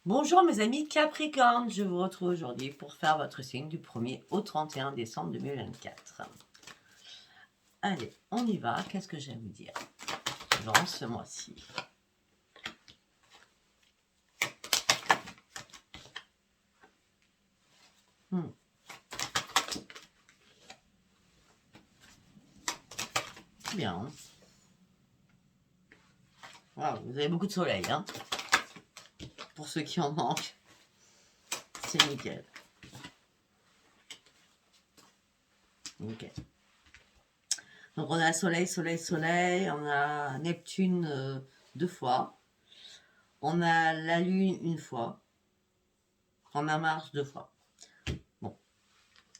Bonjour mes amis Capricorne, je vous retrouve aujourd'hui pour faire votre signe du 1er au 31 décembre 2024. Allez, on y va, qu'est-ce que j'ai à vous dire durant ce mois-ci? Bien. Wow, vous avez beaucoup de soleil, hein. Pour ceux qui en manquent, c'est nickel. Nickel. Donc on a soleil, soleil, soleil, on a Neptune 2 fois, on a la Lune 1 fois, on a Mars 2 fois. Bon,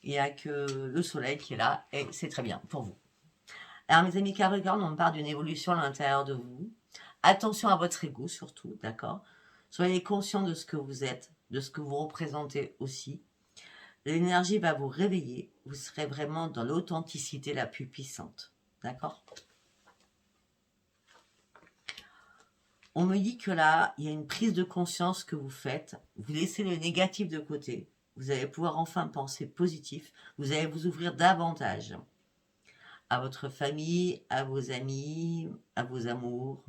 il n'y a que le soleil qui est là et c'est très bien pour vous. Alors mes amis Capricorne, on parle d'une évolution à l'intérieur de vous. Attention à votre ego surtout, d'accord? Soyez conscient de ce que vous êtes, de ce que vous représentez aussi. L'énergie va vous réveiller, vous serez vraiment dans l'authenticité la plus puissante, d'accord? On me dit que là, il y a une prise de conscience que vous faites, vous laissez le négatif de côté, vous allez pouvoir enfin penser positif, vous allez vous ouvrir davantage à votre famille, à vos amis, à vos amours.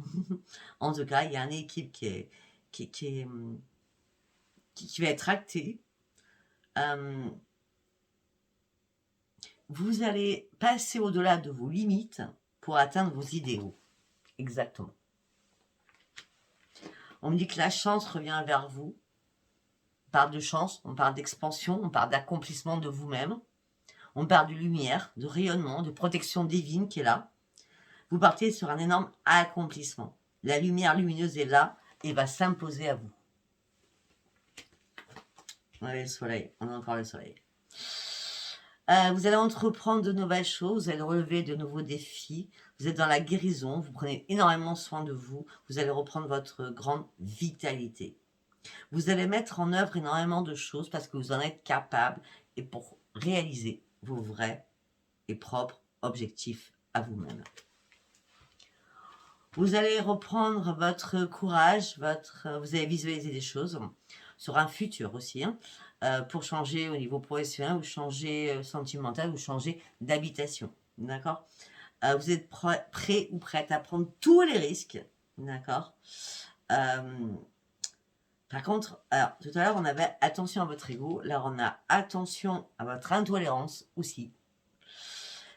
En tout cas, il y a une équipe qui va être actée. Vous allez passer au-delà de vos limites pour atteindre vos idéaux. Exactement. On me dit que la chance revient vers vous. On parle de chance, on parle d'expansion, on parle d'accomplissement de vous-même. On parle de lumière, de rayonnement, de protection divine qui est là. Vous partez sur un énorme accomplissement. La lumière lumineuse est là et va s'imposer à vous. On a le soleil, on a encore le soleil. Vous allez entreprendre de nouvelles choses, vous allez relever de nouveaux défis, vous êtes dans la guérison, vous prenez énormément soin de vous, vous allez reprendre votre grande vitalité. Vous allez mettre en œuvre énormément de choses parce que vous en êtes capable et pour réaliser vos vrais et propres objectifs à vous-même. Vous allez reprendre votre courage, vous allez visualiser des choses sur un futur aussi, hein, pour changer au niveau professionnel ou changer sentimental ou changer d'habitation, d'accord? Vous êtes prêt ou prête à prendre tous les risques, d'accord? Par contre, alors, tout à l'heure, on avait attention à votre ego. Là, on a attention à votre intolérance aussi.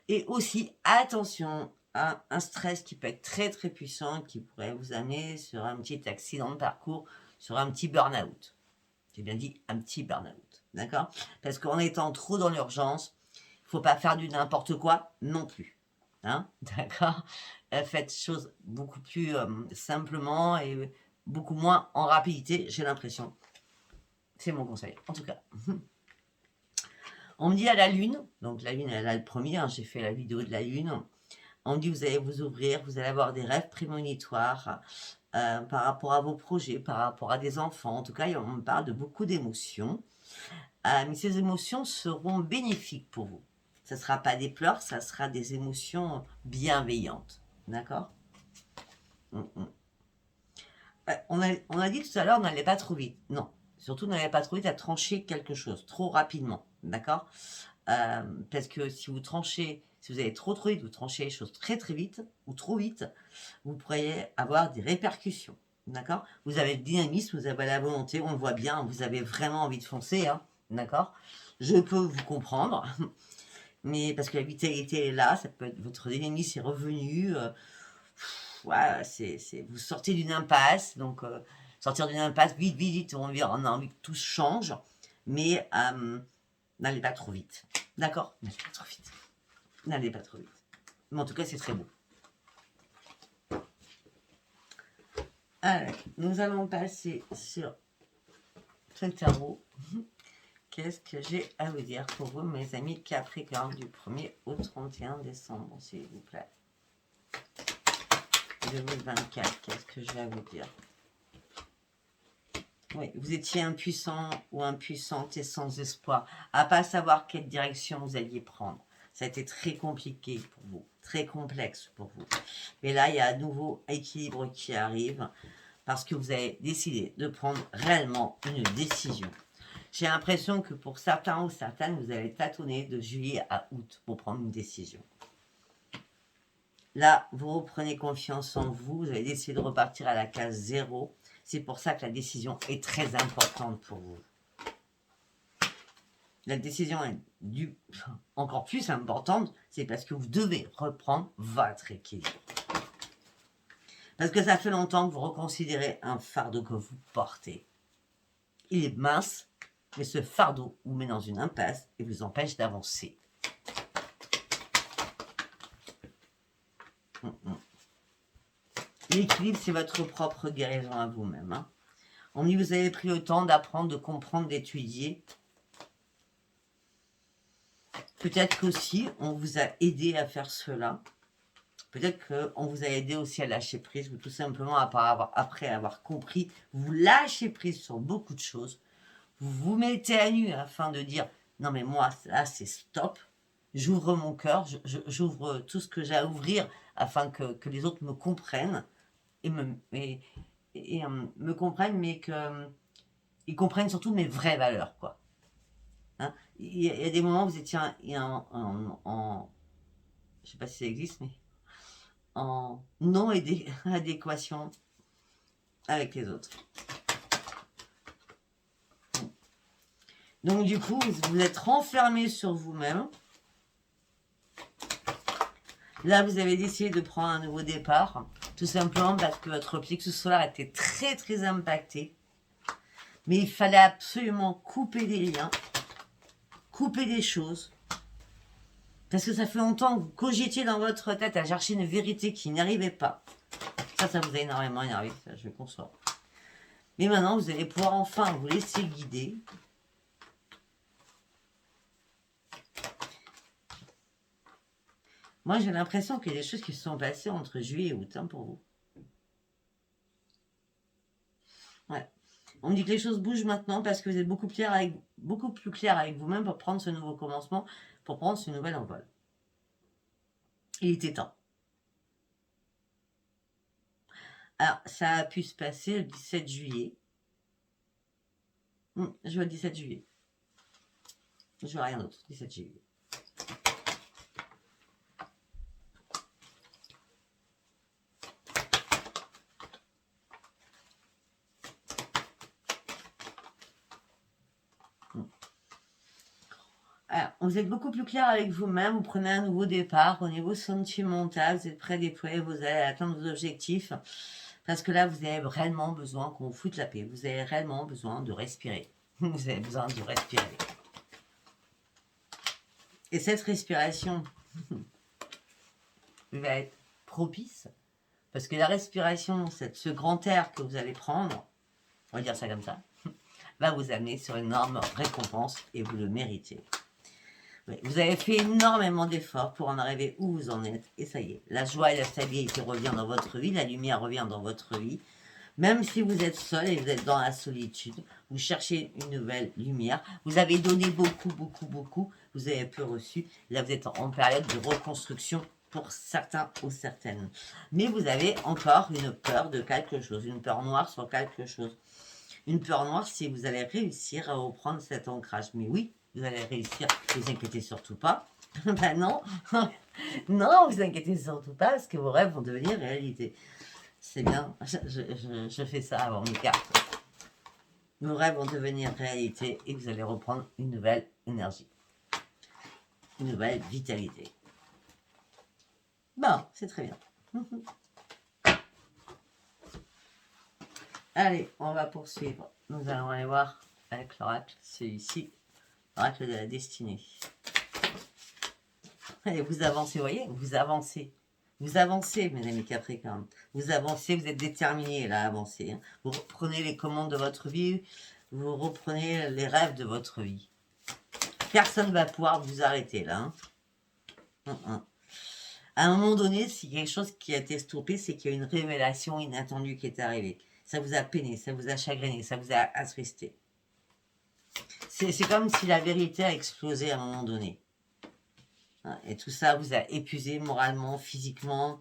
Et aussi, attention à un stress qui peut être très, très puissant, qui pourrait vous amener sur un petit accident de parcours, sur un petit burn-out. J'ai bien dit un petit burn-out, d'accord? Parce qu'en étant trop dans l'urgence, il ne faut pas faire du n'importe quoi non plus. Hein, d'accord? Faites choses beaucoup plus simplement et beaucoup moins en rapidité, j'ai l'impression. C'est mon conseil, en tout cas. On me dit à la lune, donc la lune, elle a le premier, hein, j'ai fait la vidéo de la lune. On me dit vous allez vous ouvrir, vous allez avoir des rêves prémonitoires par rapport à vos projets, par rapport à des enfants. En tout cas, on me parle de beaucoup d'émotions. Mais ces émotions seront bénéfiques pour vous. Ça ne sera pas des pleurs, ça sera des émotions bienveillantes. D'accord? On a dit tout à l'heure, on n'allait pas trop vite. Non, surtout, on n'allait pas trop vite à trancher quelque chose, trop rapidement. D'accord? Parce que si vous tranchez, si vous allez trop vite, vous tranchez les choses très très vite ou trop vite, vous pourriez avoir des répercussions. D'accord? Vous avez le dynamisme, vous avez la volonté, on le voit bien, vous avez vraiment envie de foncer. Hein, d'accord? Je peux vous comprendre, mais parce que la vitalité est là, ça peut être, votre dynamisme est revenu. Ouais, vous sortez d'une impasse, donc sortir d'une impasse, vite, vite, vite, on a envie que tout change, mais n'allez pas trop vite. D'accord? N'allez pas trop vite. N'allez pas trop vite. Mais en tout cas, c'est très beau. Allez, nous allons passer sur ce tarot. Qu'est-ce que j'ai à vous dire pour vous, mes amis Capricorne, du 1er au 31 décembre, s'il vous plaît. 2024, qu'est-ce que j'ai à vous dire? Oui, vous étiez impuissant ou impuissante et sans espoir, à pas savoir quelle direction vous alliez prendre. Ça a été très compliqué pour vous, très complexe pour vous. Mais là, il y a un nouveau équilibre qui arrive. parce que vous avez décidé de prendre réellement une décision. J'ai l'impression que pour certains ou certaines, vous allez tâtonner de juillet à août pour prendre une décision. Là, vous reprenez confiance en vous, vous avez décidé de repartir à la case 0. C'est pour ça que la décision est très importante pour vous. La décision est encore plus importante, c'est parce que vous devez reprendre votre équilibre. Parce que ça fait longtemps que vous reconsidérez un fardeau que vous portez. Il est mince, mais ce fardeau vous met dans une impasse et vous empêche d'avancer. L'équilibre, c'est votre propre guérison à vous-même. Hein. On dit, vous avez pris le temps d'apprendre, de comprendre, d'étudier. Peut-être qu'aussi, on vous a aidé à faire cela. Peut-être qu'on vous a aidé aussi à lâcher prise, ou tout simplement, après avoir compris, vous lâchez prise sur beaucoup de choses. Vous vous mettez à nu afin de dire, non mais moi, là, c'est stop. J'ouvre mon cœur, j'ouvre tout ce que j'ai à ouvrir afin que les autres me comprennent. Et me comprennent, mais qu'ils comprennent surtout mes vraies valeurs, quoi. Hein, il y a des moments où vous étiez je sais pas si ça existe, mais en non-adéquation avec les autres. Donc du coup, vous êtes renfermé sur vous-même. Là, vous avez décidé de prendre un nouveau départ, tout simplement parce que votre plexus solaire était très très impacté. Mais il fallait absolument couper des liens, couper des choses. Parce que ça fait longtemps que vous cogitiez dans votre tête à chercher une vérité qui n'arrivait pas. Ça vous a énormément énervé, ça je le conçois. Mais maintenant, vous allez pouvoir enfin vous laisser guider. Moi, j'ai l'impression qu'il y a des choses qui se sont passées entre juillet et août, hein, pour vous. Ouais. On me dit que les choses bougent maintenant parce que vous êtes beaucoup plus clair avec vous-même pour prendre ce nouveau commencement, pour prendre ce nouvel envol. Il était temps. Alors, ça a pu se passer le 17 juillet. Je vois le 17 juillet. Je vois rien d'autre, 17 juillet. Alors, vous êtes beaucoup plus clair avec vous-même, vous prenez un nouveau départ au niveau sentimental, vous êtes prêt à déployer, vous allez atteindre vos objectifs, parce que là, vous avez réellement besoin qu'on vous foute la paix, vous avez réellement besoin de respirer, vous avez besoin de respirer. Et cette respiration va être propice, parce que la respiration, ce grand air que vous allez prendre, on va dire ça comme ça, va vous amener sur une énorme récompense, et vous le méritez. Vous avez fait énormément d'efforts pour en arriver où vous en êtes. Et ça y est, la joie et la stabilité reviennent dans votre vie, la lumière revient dans votre vie. Même si vous êtes seul et vous êtes dans la solitude, vous cherchez une nouvelle lumière. Vous avez donné beaucoup, beaucoup, beaucoup. Vous avez peu reçu. Là, vous êtes en période de reconstruction pour certains ou certaines. Mais vous avez encore une peur de quelque chose, une peur noire sur quelque chose. Une peur noire si vous allez réussir à reprendre cet ancrage. Mais oui, vous allez réussir, ne vous inquiétez surtout pas. Ben non, non, vous inquiétez surtout pas, parce que vos rêves vont devenir réalité. C'est bien, je fais ça avant mes cartes. Vos rêves vont devenir réalité et vous allez reprendre une nouvelle énergie. Une nouvelle vitalité. Bon, c'est très bien. Allez, on va poursuivre. Nous allons aller voir avec l'oracle, celui-ci. L'oracle de la destinée. Allez, vous avancez, vous voyez, vous avancez. Vous avancez, mes amis Capricorne. Vous avancez, vous êtes déterminés là à avancer. Hein. Vous reprenez les commandes de votre vie, vous reprenez les rêves de votre vie. Personne ne va pouvoir vous arrêter là. Hein. À un moment donné, s'il y a quelque chose qui a été stoppé, c'est qu'il y a une révélation inattendue qui est arrivée. Ça vous a peiné, ça vous a chagriné, ça vous a attristé. C'est comme si la vérité a explosé à un moment donné. Et tout ça vous a épuisé moralement, physiquement.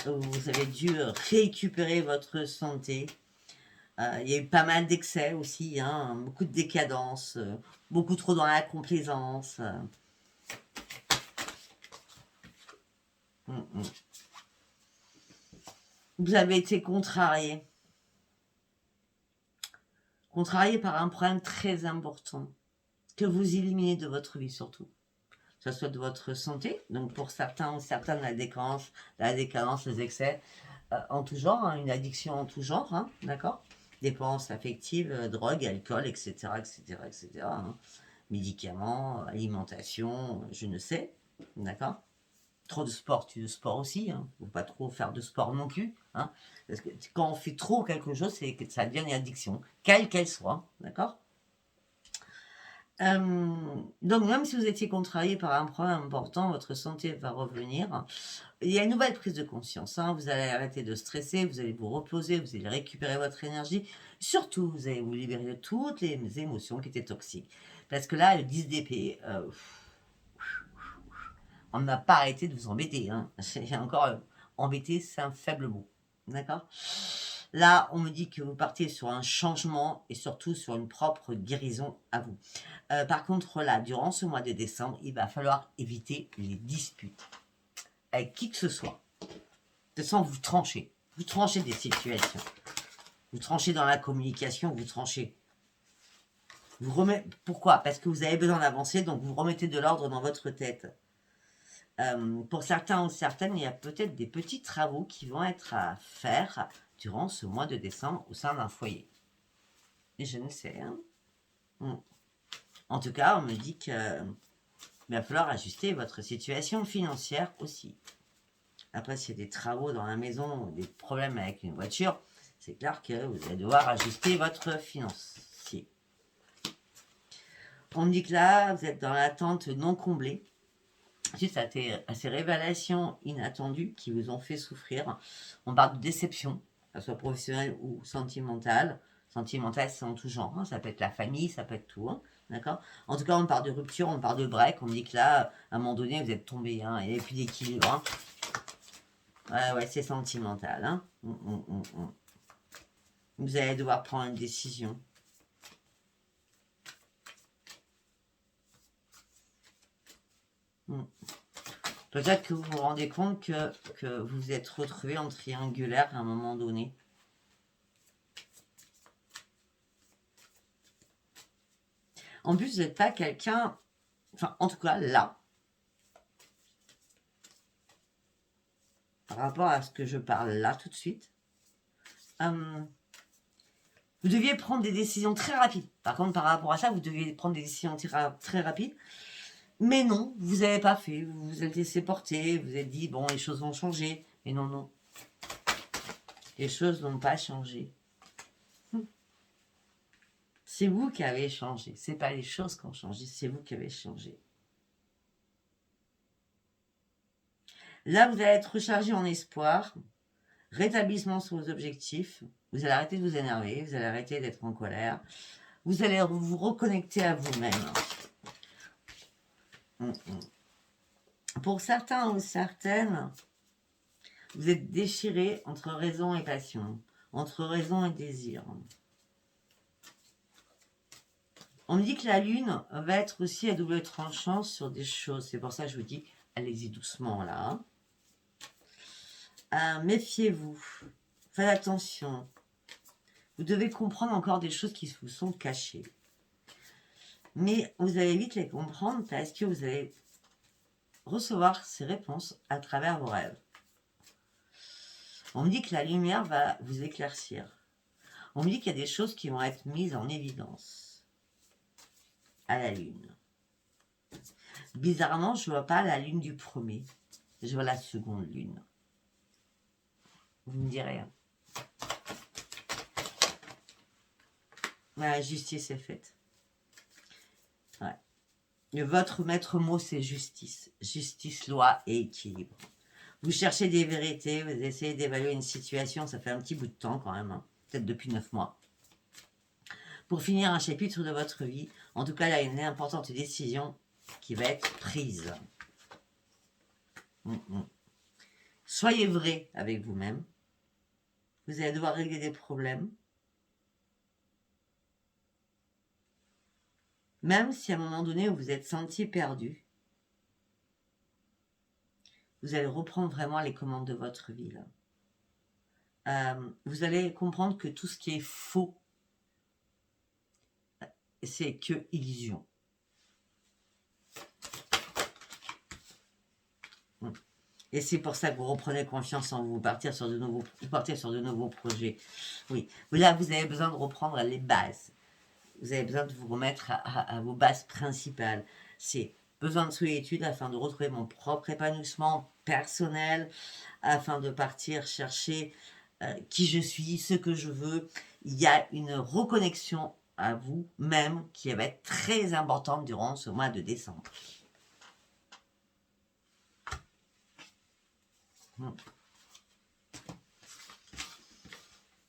Vous avez dû récupérer votre santé. Il y a eu pas mal d'excès aussi, hein, beaucoup de décadence, beaucoup trop dans la complaisance. Mm, mm. Vous avez été contrarié. Contrarié par un problème très important que vous éliminez de votre vie surtout. Que ce soit de votre santé, donc pour certains ou certaines, la décadence, les excès en tout genre, hein, une addiction en tout genre, hein, d'accord? Dépenses affectives, drogue, alcool, etc., etc., etc., hein. Médicaments, alimentation, je ne sais, d'accord? Trop de sport, tu de sport aussi, hein. Faut pas trop faire de sport non plus, hein. Parce que quand on fait trop quelque chose, c'est que ça devient une addiction, quelle qu'elle soit, d'accord? Donc même si vous étiez contrarié par un problème important, votre santé va revenir. Il y a une nouvelle prise de conscience, hein. Vous allez arrêter de stresser, vous allez vous reposer, vous allez récupérer votre énergie. Surtout, vous allez vous libérer de toutes les émotions qui étaient toxiques. Parce que là, le 10 d'épée, on n'a pas arrêté de vous embêter, hein. J'ai encore embêté, c'est un faible mot. D'accord? Là, on me dit que vous partez sur un changement et surtout sur une propre guérison à vous. Par contre, là, durant ce mois de décembre, il va falloir éviter les disputes avec qui que ce soit. De toute façon, vous tranchez. Vous tranchez des situations. Vous tranchez dans la communication, vous tranchez. Pourquoi? Parce que vous avez besoin d'avancer, donc vous remettez de l'ordre dans votre tête. Pour certains ou certaines, il y a peut-être des petits travaux qui vont être à faire durant ce mois de décembre au sein d'un foyer. Et je ne sais. Hein. En tout cas, on me dit qu'il va falloir ajuster votre situation financière aussi. Après, s'il y a des travaux dans la maison ou des problèmes avec une voiture, c'est clair que vous allez devoir ajuster votre financier. On me dit que là, vous êtes dans l'attente non comblée, suite à ces révélations inattendues qui vous ont fait souffrir. On parle de déception, que ce soit professionnelle ou sentimentale. Sentimentale, c'est en tout genre, hein. Ça peut être la famille, ça peut être tout, hein. D'accord? En tout cas, on parle de rupture, on parle de break. On me dit que là, à un moment donné, vous êtes tombé, hein, il n'y avait plus d'équilibre. Hein. Ouais, c'est sentimental. Hein. Vous allez devoir prendre une décision. Peut-être que vous vous rendez compte que vous vous êtes retrouvé en triangulaire à un moment donné. En plus, vous n'êtes pas quelqu'un... Enfin, en tout cas, là, par rapport à ce que je parle là tout de suite, vous deviez prendre des décisions très rapides. Par contre, par rapport à ça, vous deviez prendre des décisions très rapides. Mais non, vous n'avez pas fait. Vous vous êtes laissé porter. Vous vous êtes dit, bon, les choses vont changer. Mais non, non. Les choses n'ont pas changé. C'est vous qui avez changé. Ce n'est pas les choses qui ont changé, c'est vous qui avez changé. Là, vous allez être rechargé en espoir, rétablissement sur vos objectifs. Vous allez arrêter de vous énerver, vous allez arrêter d'être en colère. Vous allez vous reconnecter à vous-même. Pour certains ou certaines, vous êtes déchirés entre raison et passion, entre raison et désir. On me dit que la lune va être aussi à double tranchant sur des choses. C'est pour ça que je vous dis, allez-y doucement là. Méfiez-vous. Faites attention. Vous devez comprendre encore des choses qui vous sont cachées. Mais vous allez vite les comprendre parce que vous allez recevoir ces réponses à travers vos rêves. On me dit que la lumière va vous éclaircir. On me dit qu'il y a des choses qui vont être mises en évidence à la lune. Bizarrement, je ne vois pas la lune du premier. Je vois la seconde lune. Vous me direz. Hein. La justice est faite. Ouais. Votre maître mot, c'est justice. Justice, loi et équilibre. Vous cherchez des vérités, vous essayez d'évaluer une situation, ça fait un petit bout de temps quand même, hein, peut-être depuis 9 mois. Pour finir un chapitre de votre vie, en tout cas, il y a une importante décision qui va être prise. Soyez vrai avec vous-même. Vous allez devoir régler des problèmes. Même si à un moment donné, vous vous êtes senti perdu, vous allez reprendre vraiment les commandes de votre vie, là. Vous allez comprendre que tout ce qui est faux, c'est que illusion. Et c'est pour ça que vous reprenez confiance en vous, partir sur de nouveaux projets. Oui, là, vous avez besoin de reprendre les bases. Vous avez besoin de vous remettre à vos bases principales. C'est besoin de solitude afin de retrouver mon propre épanouissement personnel, afin de partir chercher qui je suis, ce que je veux. Il y a une reconnexion à vous-même qui va être très importante durant ce mois de décembre.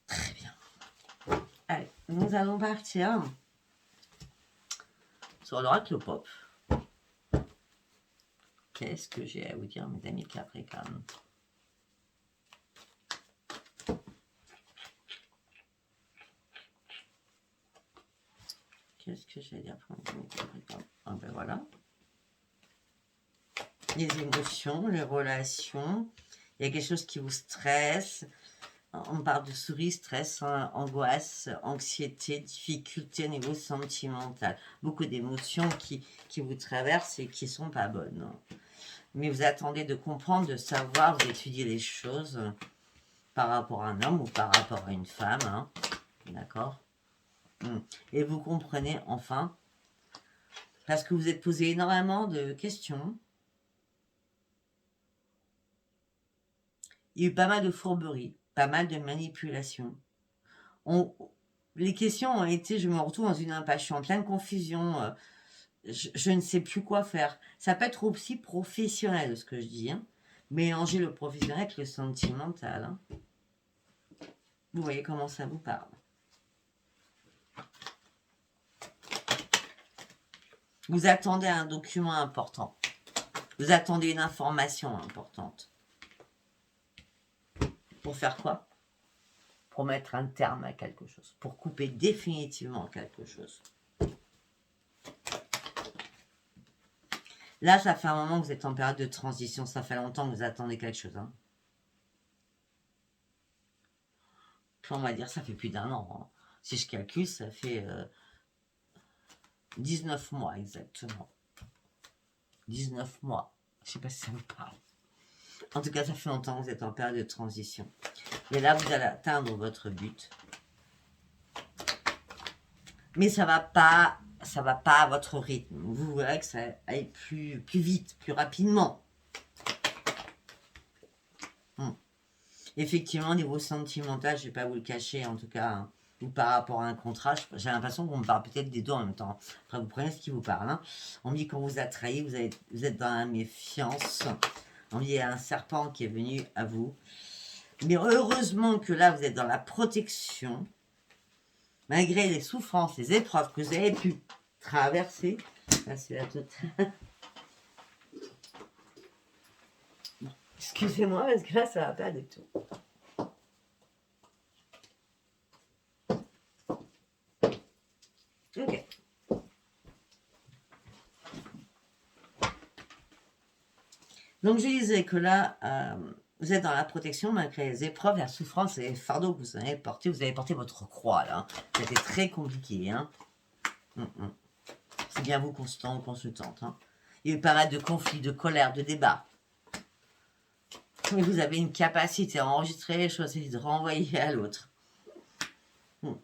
Très bien. Allez, nous allons partir sur l'oracle pop. Qu'est-ce que j'ai à vous dire, mes amis Capricorne? Qu'est-ce que j'ai à dire pour mes amis Capricorne? Ah ben voilà. Les émotions, les relations. Il y a quelque chose qui vous stresse. On parle de souris, stress, angoisse, anxiété, difficulté au niveau sentimental. Beaucoup d'émotions qui vous traversent et qui ne sont pas bonnes. Mais vous attendez de comprendre, de savoir, vous étudiez les choses par rapport à un homme ou par rapport à une femme. Hein. D'accord? Et vous comprenez enfin, parce que vous êtes posé énormément de questions. Il y a eu pas mal de fourberies, pas mal de manipulations. Les questions ont été, je me retrouve dans une impasse, je suis en pleine confusion, je ne sais plus quoi faire. Ça peut être aussi professionnel, ce que je dis, hein. Mélanger le professionnel avec le sentimental. Hein. Vous voyez comment ça vous parle. Vous attendez un document important. Vous attendez une information importante. Pour faire quoi? Pour mettre un terme à quelque chose. Pour couper définitivement quelque chose. Là, ça fait un moment que vous êtes en période de transition. Ça fait longtemps que vous attendez quelque chose. Hein. On va dire, ça fait plus d'1 an. Hein. Si je calcule, ça fait 19 mois exactement. 19 mois. Je ne sais pas si ça vous parle. En tout cas, ça fait longtemps que vous êtes en période de transition. Et là, vous allez atteindre votre but. Mais ça va pas à votre rythme. Vous verrez que ça aille plus vite, plus rapidement. Effectivement, au niveau sentimental, je ne vais pas vous le cacher, en tout cas, hein, ou par rapport à un contrat, j'ai l'impression qu'on me parle peut-être des deux en même temps. Après, vous prenez ce qui vous parle. Hein. On me dit qu'on vous a trahi, vous êtes dans la méfiance. On me dit qu'il y a un serpent qui est venu à vous. Mais heureusement que là, vous êtes dans la protection. Malgré les souffrances, les épreuves que vous avez pu traverser. Là, c'est la totale. Excusez-moi, parce que là, ça va pas du tout. Ok. Donc, je disais que là, vous êtes dans la protection malgré les épreuves, la souffrance et les fardeaux que vous avez portés. Vous avez porté votre croix, là. C'était très compliqué, hein. C'est bien vous, consultant ou consultante. Hein. Il y a eu pas mal de conflits, de colère, de débats. Mais vous avez une capacité à enregistrer les choses et de renvoyer à l'autre. Ok.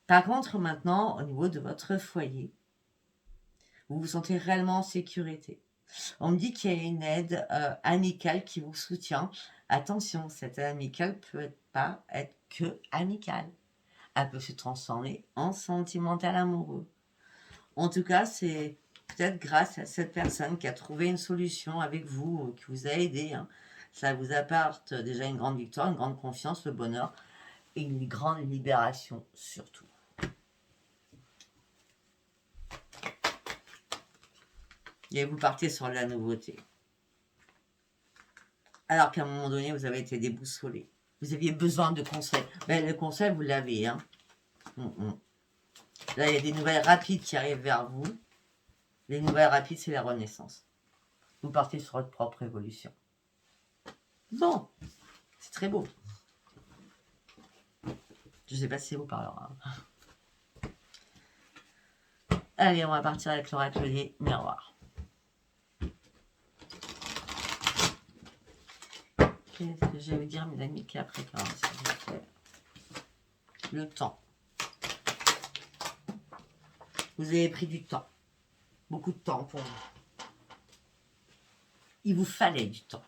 Par contre, maintenant, au niveau de votre foyer, vous vous sentez réellement en sécurité. On me dit qu'il y a une aide amicale qui vous soutient. Attention, cette aide amicale peut pas être que amicale. Elle peut se transformer en sentimental amoureux. En tout cas, c'est peut-être grâce à cette personne qui a trouvé une solution avec vous, qui vous a aidé. Hein. Ça vous apporte déjà une grande victoire, une grande confiance, le bonheur et une grande libération surtout. Et vous partez sur la nouveauté. Alors qu'à un moment donné, vous avez été déboussolé. Vous aviez besoin de conseils. Ben, le conseil, vous l'avez. Hein. Là, il y a des nouvelles rapides qui arrivent vers vous. Les nouvelles rapides, c'est la renaissance. Vous partez sur votre propre évolution. Bon, c'est très beau. Je ne sais pas si ça vous parlera. Allez, on va partir avec l'oracle des miroirs. Qu'est-ce que je vais vous dire, mes amis, Capricorne, s'il vous plaît. Le temps. Vous avez pris du temps. Beaucoup de temps pour vous. Il vous fallait du temps.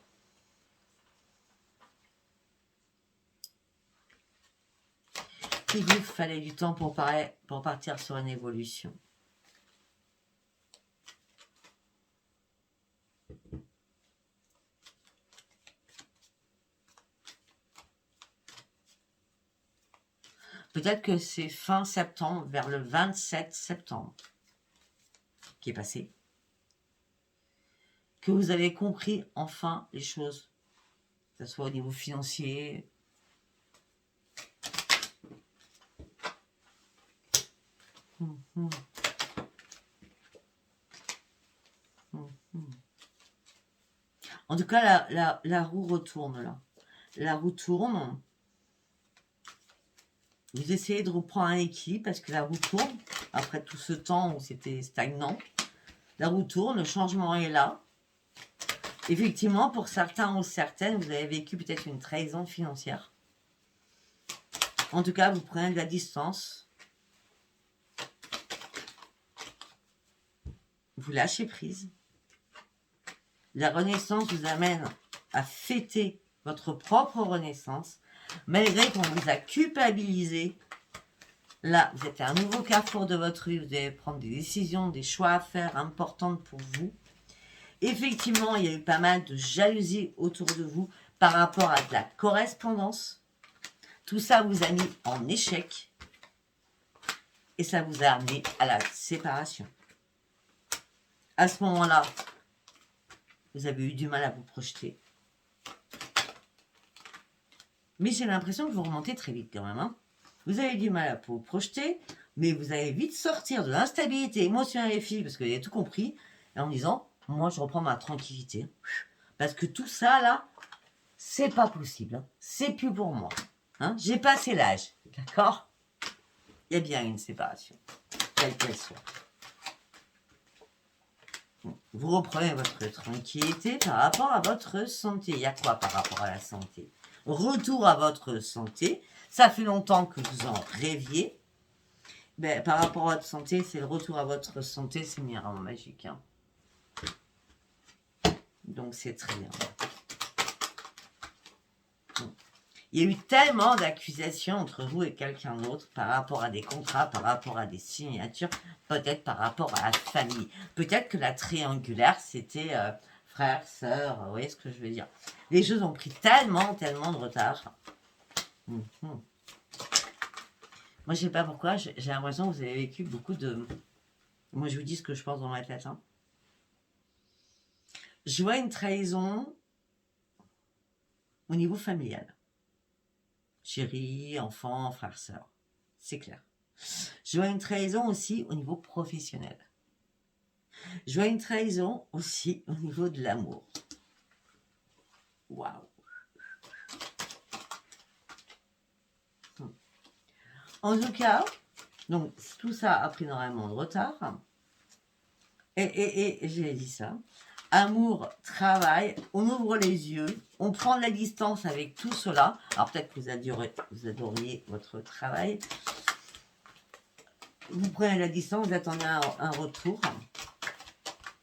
Il vous fallait du temps pour partir sur une évolution. Peut-être que c'est fin septembre, vers le 27 septembre, qui est passé, que vous avez compris enfin les choses, que ce soit au niveau financier, En tout cas, la roue retourne là. La roue tourne. Vous essayez de reprendre un équilibre parce que la roue tourne. Après tout ce temps où c'était stagnant. La roue tourne, le changement est là. Effectivement, pour certains ou certaines, vous avez vécu peut-être une trahison financière. En tout cas, vous prenez de la distance. Vous lâchez prise. La renaissance vous amène à fêter votre propre renaissance, malgré qu'on vous a culpabilisé. Là, vous êtes à un nouveau carrefour de votre vie, vous devez prendre des décisions, des choix à faire importantes pour vous. Effectivement, il y a eu pas mal de jalousie autour de vous par rapport à de la correspondance. Tout ça vous a mis en échec et ça vous a amené à la séparation. À ce moment-là, vous avez eu du mal à vous projeter. Mais j'ai l'impression que vous remontez très vite quand même. Hein. Vous avez du mal à vous projeter, mais vous allez vite sortir de l'instabilité émotionnelle et physique, parce que vous avez tout compris, en disant, moi je reprends ma tranquillité. Parce que tout ça là, c'est pas possible. Hein. C'est plus pour moi. Hein. J'ai passé l'âge. D'accord? Il y a bien une séparation, quelle qu'elle soit. Vous reprenez votre tranquillité par rapport à votre santé. Il y a quoi par rapport à la santé? Retour à votre santé. Ça fait longtemps que vous en rêviez. Ben, par rapport à votre santé, c'est le retour à votre santé, c'est miroir magique. Hein. Donc c'est très bien. Il y a eu tellement d'accusations entre vous et quelqu'un d'autre par rapport à des contrats, par rapport à des signatures, peut-être par rapport à la famille. Peut-être que la triangulaire, c'était frère, sœur, vous voyez ce que je veux dire. Les choses ont pris tellement de retard. Moi, je sais pas pourquoi, j'ai l'impression que vous avez vécu beaucoup de... Moi, je vous dis ce que je pense dans ma tête. Hein. Je vois une trahison au niveau familial. Chérie, enfant, frère, sœur. C'est clair. Je vois une trahison aussi au niveau professionnel. Je vois une trahison aussi au niveau de l'amour. Waouh. En tout cas, donc tout ça a pris énormément de retard. Et j'ai dit ça. Amour, travail, on ouvre les yeux, on prend de la distance avec tout cela. Alors peut-être que vous adoriez votre travail. Vous prenez la distance, vous attendez un retour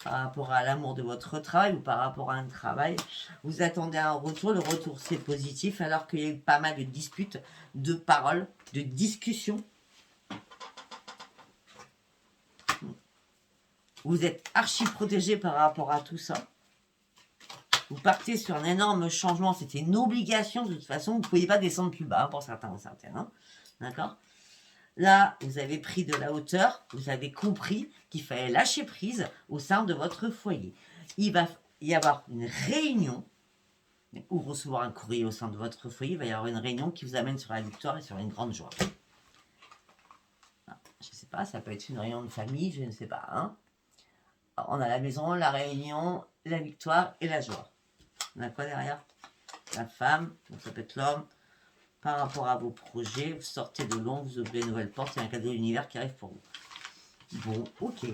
par rapport à l'amour de votre travail ou par rapport à un travail. Vous attendez un retour, le retour c'est positif alors qu'il y a eu pas mal de disputes, de paroles, de discussions. Vous êtes archi protégé par rapport à tout ça. Vous partez sur un énorme changement. C'était une obligation de toute façon. Vous ne pouviez pas descendre plus bas pour certains ou certaines. Hein. D'accord? Là, vous avez pris de la hauteur. Vous avez compris qu'il fallait lâcher prise au sein de votre foyer. Il va y avoir une réunion ou recevoir un courrier au sein de votre foyer. Il va y avoir une réunion qui vous amène sur la victoire et sur une grande joie. Je ne sais pas, ça peut être une réunion de famille, je ne sais pas. Hein. On a la maison, la réunion, la victoire et la joie. On a quoi derrière? La femme, donc ça peut être l'homme. Par rapport à vos projets, vous sortez de l'ombre, vous ouvrez une nouvelle porte, il y a un cadeau de l'univers qui arrive pour vous. Bon, ok.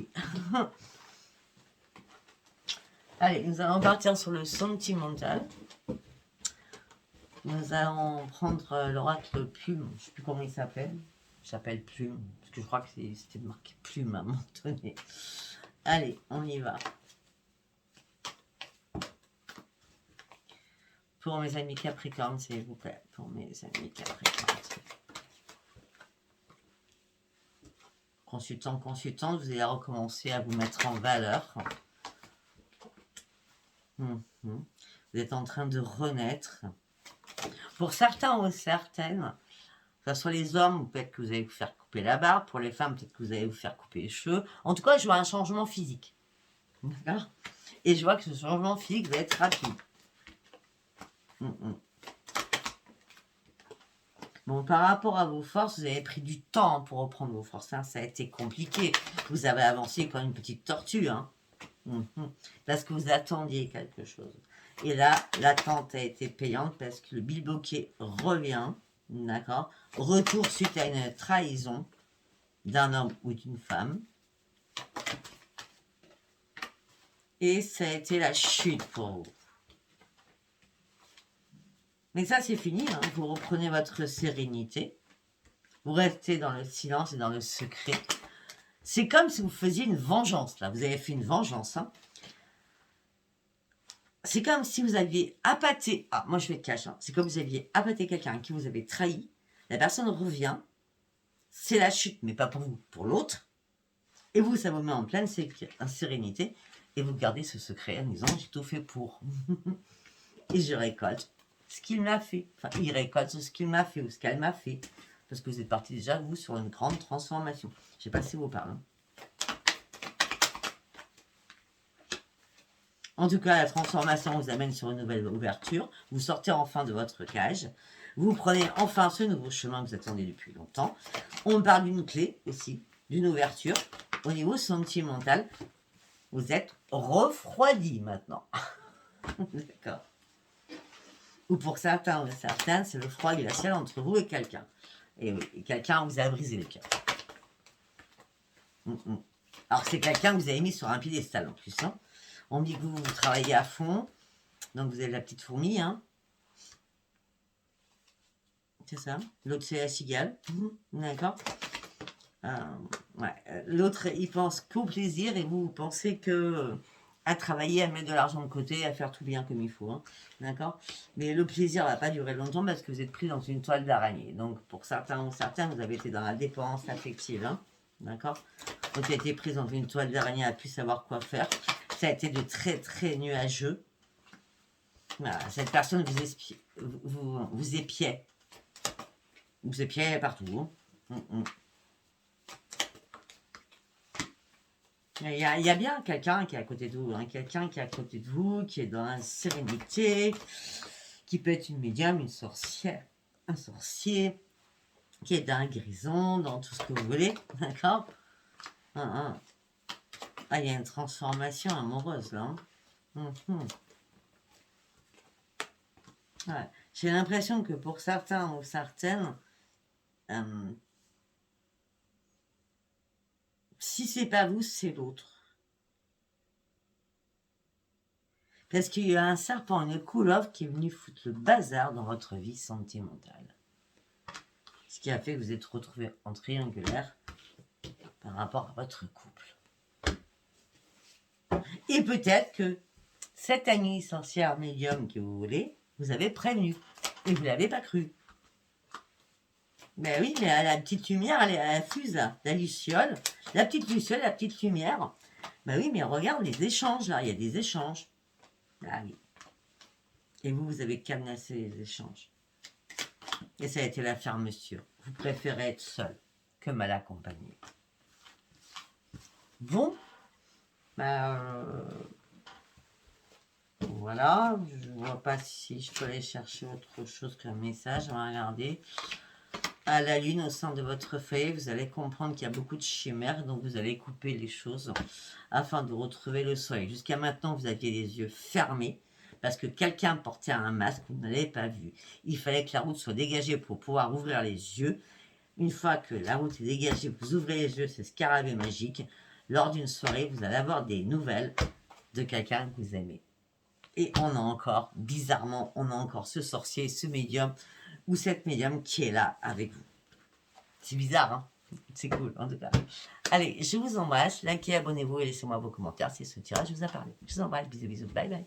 Allez, nous allons partir sur le sentimental. Nous allons prendre l'oracle Plume. Je ne sais plus comment il s'appelle. Il s'appelle Plume, parce que je crois que c'était marqué Plume à un moment donné. Allez, on y va. Pour mes amis Capricorne, s'il vous plaît. Pour mes amis Capricorne. Consultant, consultante, vous allez recommencer à vous mettre en valeur. Vous êtes en train de renaître. Pour certains ou certaines, que ce soit les hommes, peut-être que vous allez vous faire couper la barbe. Pour les femmes, peut-être que vous allez vous faire couper les cheveux. En tout cas, je vois un changement physique. D'accord? Et je vois que ce changement physique va être rapide. Bon, par rapport à vos forces, vous avez pris du temps pour reprendre vos forces. Hein. Ça a été compliqué. Vous avez avancé comme une petite tortue. Hein. Parce que vous attendiez quelque chose. Et là, l'attente a été payante parce que le bilboquet revient. D'accord? Retour suite à une trahison d'un homme ou d'une femme. Et ça a été la chute pour vous. Mais ça, c'est fini. Hein. Vous reprenez votre sérénité. Vous restez dans le silence et dans le secret. C'est comme si vous faisiez une vengeance, là. Vous avez fait une vengeance. Hein. C'est comme si vous aviez appâté... Ah, moi, je vais te cacher. Hein. C'est comme si vous aviez appâté quelqu'un qui vous avait trahi. La personne revient. C'est la chute, mais pas pour vous, pour l'autre. Et vous, ça vous met en pleine sérénité. Et vous gardez ce secret en disant, j'ai tout fait pour. Et je récolte ce qu'il m'a fait. Enfin, il récolte ce qu'il m'a fait ou ce qu'elle m'a fait. Parce que vous êtes parti déjà, vous, sur une grande transformation. Je ne sais pas si vous parlez. En tout cas, la transformation vous amène sur une nouvelle ouverture. Vous sortez enfin de votre cage. Vous prenez enfin ce nouveau chemin que vous attendez depuis longtemps. On parle d'une clé aussi, d'une ouverture. Au niveau sentimental, vous êtes refroidi maintenant. D'accord. Ou pour certains ou certaines, c'est le froid glacial entre vous et quelqu'un. Et quelqu'un vous a brisé le cœur. Alors c'est quelqu'un que vous avez mis sur un piédestal en plus. Hein. On dit que vous travaillez à fond. Donc vous avez la petite fourmi. Hein. C'est ça. L'autre c'est la cigale. D'accord. Ouais. L'autre il pense qu'au plaisir et vous pensez que... à travailler, à mettre de l'argent de côté, à faire tout bien comme il faut. Hein. D'accord? Mais le plaisir ne va pas durer longtemps parce que vous êtes pris dans une toile d'araignée. Donc, pour certains ou certaines, vous avez été dans la dépendance affective. Hein. D'accord? Vous avez été pris dans une toile d'araignée, à plus savoir quoi faire. Ça a été de très, très nuageux. Voilà. Cette personne vous épiait. Vous épiait partout. Hein. Il y a bien quelqu'un qui est à côté de vous, hein, quelqu'un qui est à côté de vous, qui est dans la sérénité, qui peut être une médium, une sorcière, un sorcier, qui est dans un grison, dans tout ce que vous voulez, d'accord? Ah, il y a une transformation amoureuse là. Ouais. J'ai l'impression que pour certains ou certaines, si c'est pas vous, c'est l'autre. Parce qu'il y a un serpent, une couleuvre qui est venu foutre le bazar dans votre vie sentimentale. Ce qui a fait que vous êtes retrouvés en triangulaire par rapport à votre couple. Et peut-être que cette amie sorcière médium que vous voulez, vous avez prévenu. Et vous ne l'avez pas cru. Ben oui, mais la petite lumière, elle fuse, la luciole. La petite luciole, la petite lumière. Ben oui, mais regarde les échanges, là. Il y a des échanges. Ah oui. Et vous avez cadenassé les échanges. Et ça a été la fermeture. Vous préférez être seul que mal accompagné. Bon. Voilà, je ne vois pas si je peux aller chercher autre chose qu'un message. On va regarder. À la lune, au centre de votre feuille, vous allez comprendre qu'il y a beaucoup de chimères, donc vous allez couper les choses afin de retrouver le soleil. Jusqu'à maintenant, vous aviez les yeux fermés parce que quelqu'un portait un masque, vous ne l'avez pas vu. Il fallait que la route soit dégagée pour pouvoir ouvrir les yeux. Une fois que la route est dégagée, vous ouvrez les yeux, c'est scarabée magique. Lors d'une soirée, vous allez avoir des nouvelles de quelqu'un que vous aimez. Et on a encore, bizarrement, on a encore ce sorcier, ce médium, ou cette médium qui est là avec vous. C'est bizarre, hein? C'est cool, en tout cas. Allez, je vous embrasse, likez, abonnez-vous et laissez-moi vos commentaires si ce tirage vous a parlé. Je vous embrasse, bisous, bisous, bye bye.